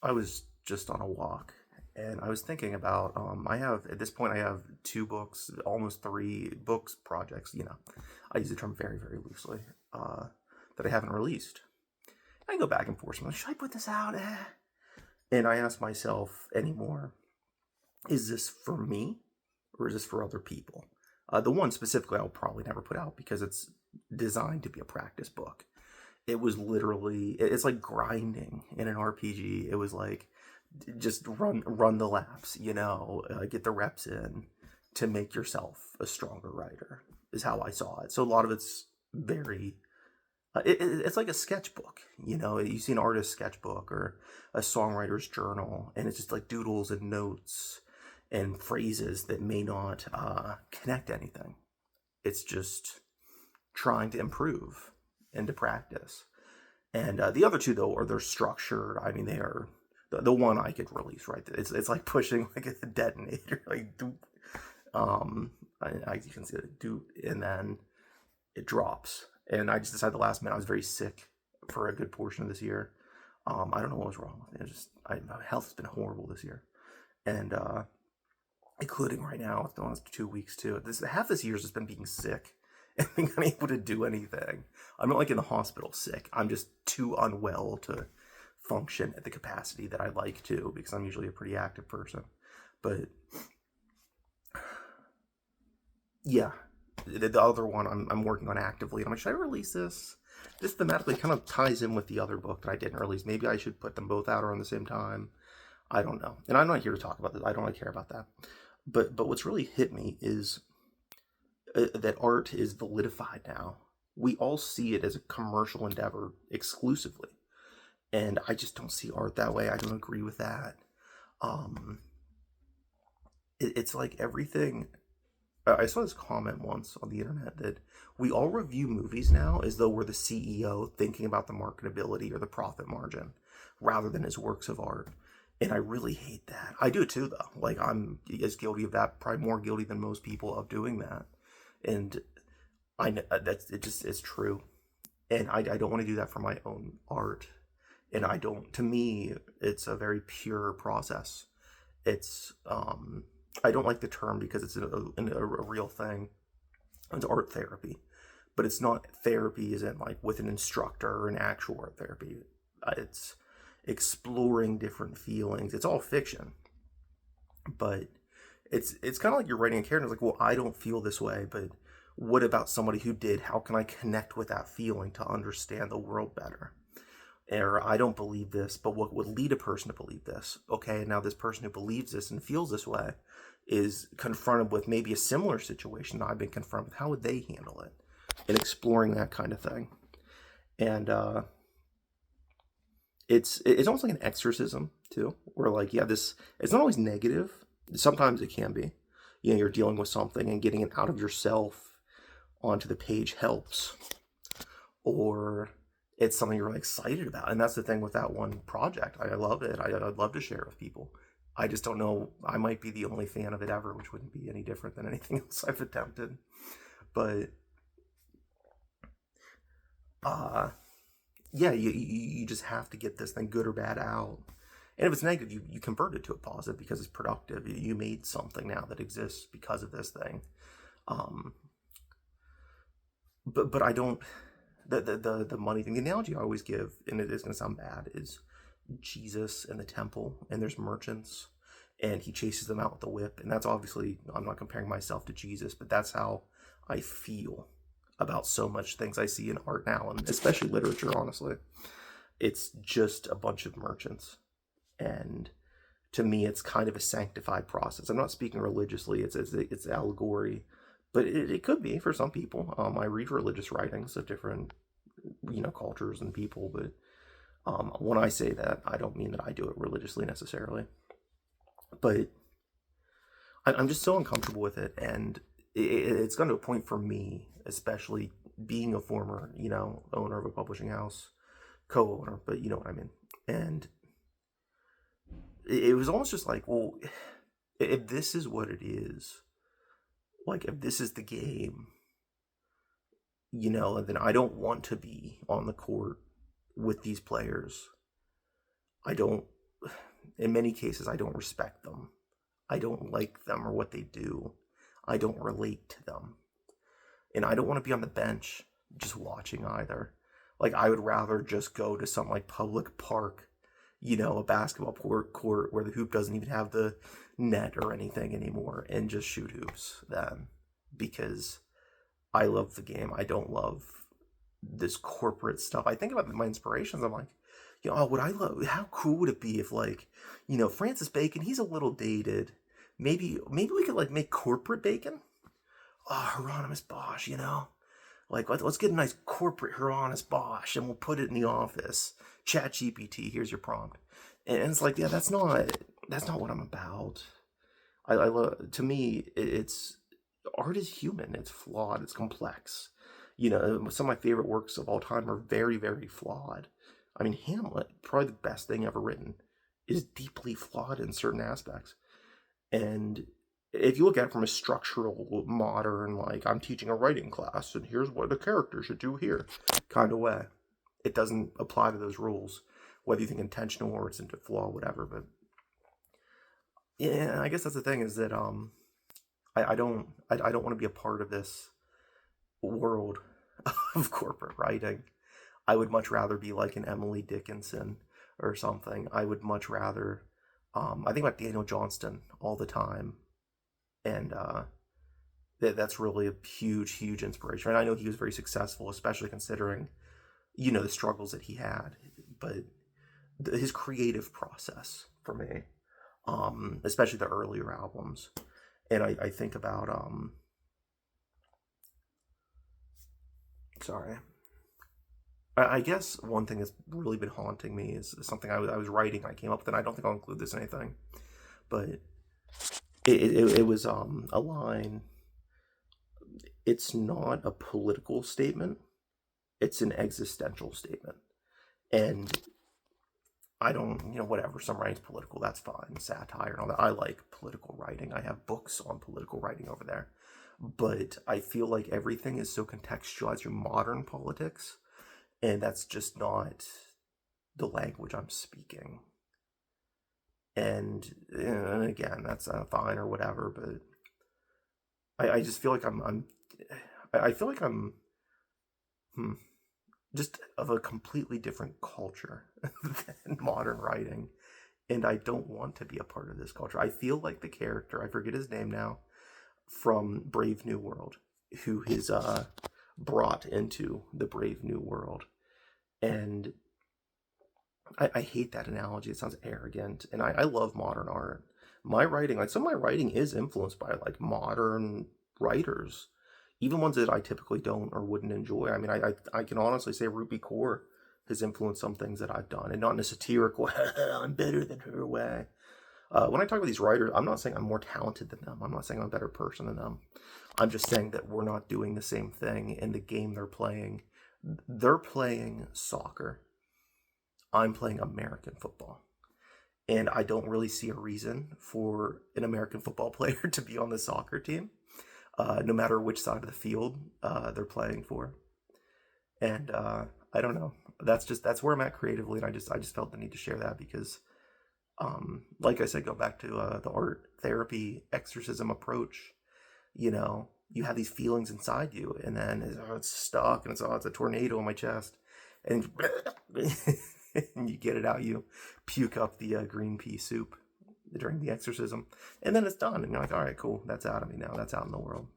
I was just on a walk and I was thinking about I have at this point I have two books, almost three books projects, I use the term very, very loosely, that I haven't released. I go back and forth. I'm like, should I put this out? And I ask myself anymore, is this for me or is this for other people? The one specifically I'll probably never put out because it's designed to be a practice book. It was literally, it's like grinding in an RPG. It was like just run the laps, get the reps in to make yourself a stronger writer is how I saw it. So a lot of it's very it's like a sketchbook, you see an artist's sketchbook or a songwriter's journal, and it's just like doodles and notes and phrases that may not connect anything. It's just trying to improve and to practice. And the other two, though, are they're structured. I mean, they are the one I could release, right? It's like pushing like a detonator, like doop. You can see it, doop, and then it drops. And I just decided the last minute I was very sick for a good portion of this year. I don't know what was wrong with me. My health has been horrible this year, and including right now, it's been almost 2 weeks too. Half this year's just been being sick and being unable to do anything. I'm not like in the hospital sick. I'm just too unwell to function at the capacity that I like to because I'm usually a pretty active person. But yeah, the other one I'm working on actively. And I'm like, should I release this? This thematically kind of ties in with the other book that I didn't release. Maybe I should put them both out around the same time. I don't know. And I'm not here to talk about this. I don't really care about that. But what's really hit me is that art is validified now. We all see it as a commercial endeavor exclusively. And I just don't see art that way. I don't agree with that. Um, it's like everything. I saw this comment once on the internet that we all review movies now as though we're the CEO thinking about the marketability or the profit margin rather than as works of art. And I really hate that. I do it too, though. Like, I'm as guilty of that, probably more guilty than most people of doing that. And I know that's it. Just it's true, and I don't want to do that for my own art. And I don't. To me, it's a very pure process. It's I don't like the term because it's a real thing. It's art therapy, but it's not therapy as in like with an instructor or an actual art therapy. It's exploring different feelings. It's all fiction, but it's kind of like you're writing a character. It's like, well, I don't feel this way, but what about somebody who did? How can I connect with that feeling to understand the world better? Or I don't believe this, but what would lead a person to believe this? Okay, now this person who believes this and feels this way is confronted with maybe a similar situation that I've been confronted with. How would they handle it? And exploring that kind of thing. And it's almost like an exorcism too, where like this. It's not always negative. Sometimes it can be. You're dealing with something and getting it out of yourself onto the page helps, or it's something you're really excited about. And that's the thing with that one project. I love it. I'd love to share it with people. I just don't know. I might be the only fan of it ever, which wouldn't be any different than anything else I've attempted. But uh, yeah, you just have to get this thing, good or bad, out. And if it's negative, you convert it to a positive because it's productive. You made something now that exists because of this thing. Um, but I don't. The money thing. The analogy I always give, and it is going to sound bad, is Jesus in the temple, and there's merchants, and he chases them out with the whip. And that's obviously, I'm not comparing myself to Jesus, but that's how I feel about so much things I see in art now, and especially literature, honestly. It's just a bunch of merchants. And to me, it's kind of a sanctified process. I'm not speaking religiously, it's allegory, but it could be for some people. I read religious writings of different, cultures and people, but when I say that, I don't mean that I do it religiously necessarily. But I'm just so uncomfortable with it, and it's gotten to a point for me, especially being a former, owner of a publishing house, co-owner, but you know what I mean. And it was almost just like, well, if this is what it is, like if this is the game, then I don't want to be on the court with these players. I don't. in many cases, I don't respect them. I don't like them or what they do. I don't relate to them. And I don't want to be on the bench just watching either. Like, I would rather just go to some like public park, a basketball court where the hoop doesn't even have the net or anything anymore, and just shoot hoops then. Because I love the game. I don't love this corporate stuff. I think about my inspirations. I'm like, would I love? How cool would it be if, like, Francis Bacon? He's a little dated. Maybe we could like make corporate bacon. Oh, Hieronymus Bosch. Like, let's get a nice corporate Hieronymus Bosch, and we'll put it in the office. Chat GPT, here's your prompt, and it's like, yeah, that's not what I'm about. I love. To me, it's art is human. It's flawed. It's complex. Some of my favorite works of all time are very, very flawed. I mean, Hamlet, probably the best thing ever written, is deeply flawed in certain aspects. And if you look at it from a structural, modern, like, I'm teaching a writing class, and here's what the character should do here kind of way, it doesn't apply to those rules, whether you think intentional or it's into flaw, whatever. But yeah, I guess that's the thing, is that I don't want to be a part of this world of corporate writing. I would much rather be like an Emily Dickinson or something. I would much rather. I think about Daniel Johnston all the time, and that's really a huge, huge inspiration. And I know he was very successful, especially considering, the struggles that he had. But his creative process for me, especially the earlier albums, and I think about sorry. I guess one thing that's really been haunting me is something I was writing. I came up with, and I don't think I'll include this in anything, but it was a line. It's not a political statement. It's an existential statement. And I don't, whatever, some writing's political, that's fine, satire and all that. I like political writing. I have books on political writing over there. But I feel like everything is so contextualized through modern politics, and that's just not the language I'm speaking. And again, that's fine or whatever, but I just feel like I feel like I'm just of a completely different culture than modern writing, and I don't want to be a part of this culture. I feel like the character, I forget his name now, from Brave New World, who is brought into the Brave New World. And I hate that analogy. It sounds arrogant. And I love modern art. My writing, like, some of my writing is influenced by like modern writers, even ones that I typically don't or wouldn't enjoy. I mean, I can honestly say Ruby Kaur has influenced some things that I've done, and not in a satirical, I'm better than her way. When I talk about these writers, I'm not saying I'm more talented than them. I'm not saying I'm a better person than them. I'm just saying that we're not doing the same thing in the game they're playing. They're playing soccer. I'm playing American football. And I don't really see a reason for an American football player to be on the soccer team, no matter which side of the field they're playing for. And I don't know. That's where I'm at creatively, and I just felt the need to share that because, like I said, go back to the art therapy exorcism approach. You have these feelings inside you, and then it's stuck, and it's a tornado in my chest, and and you get it out. You puke up the green pea soup during the exorcism, and then it's done, and you're like, all right, cool, that's out of me now. That's out in the world.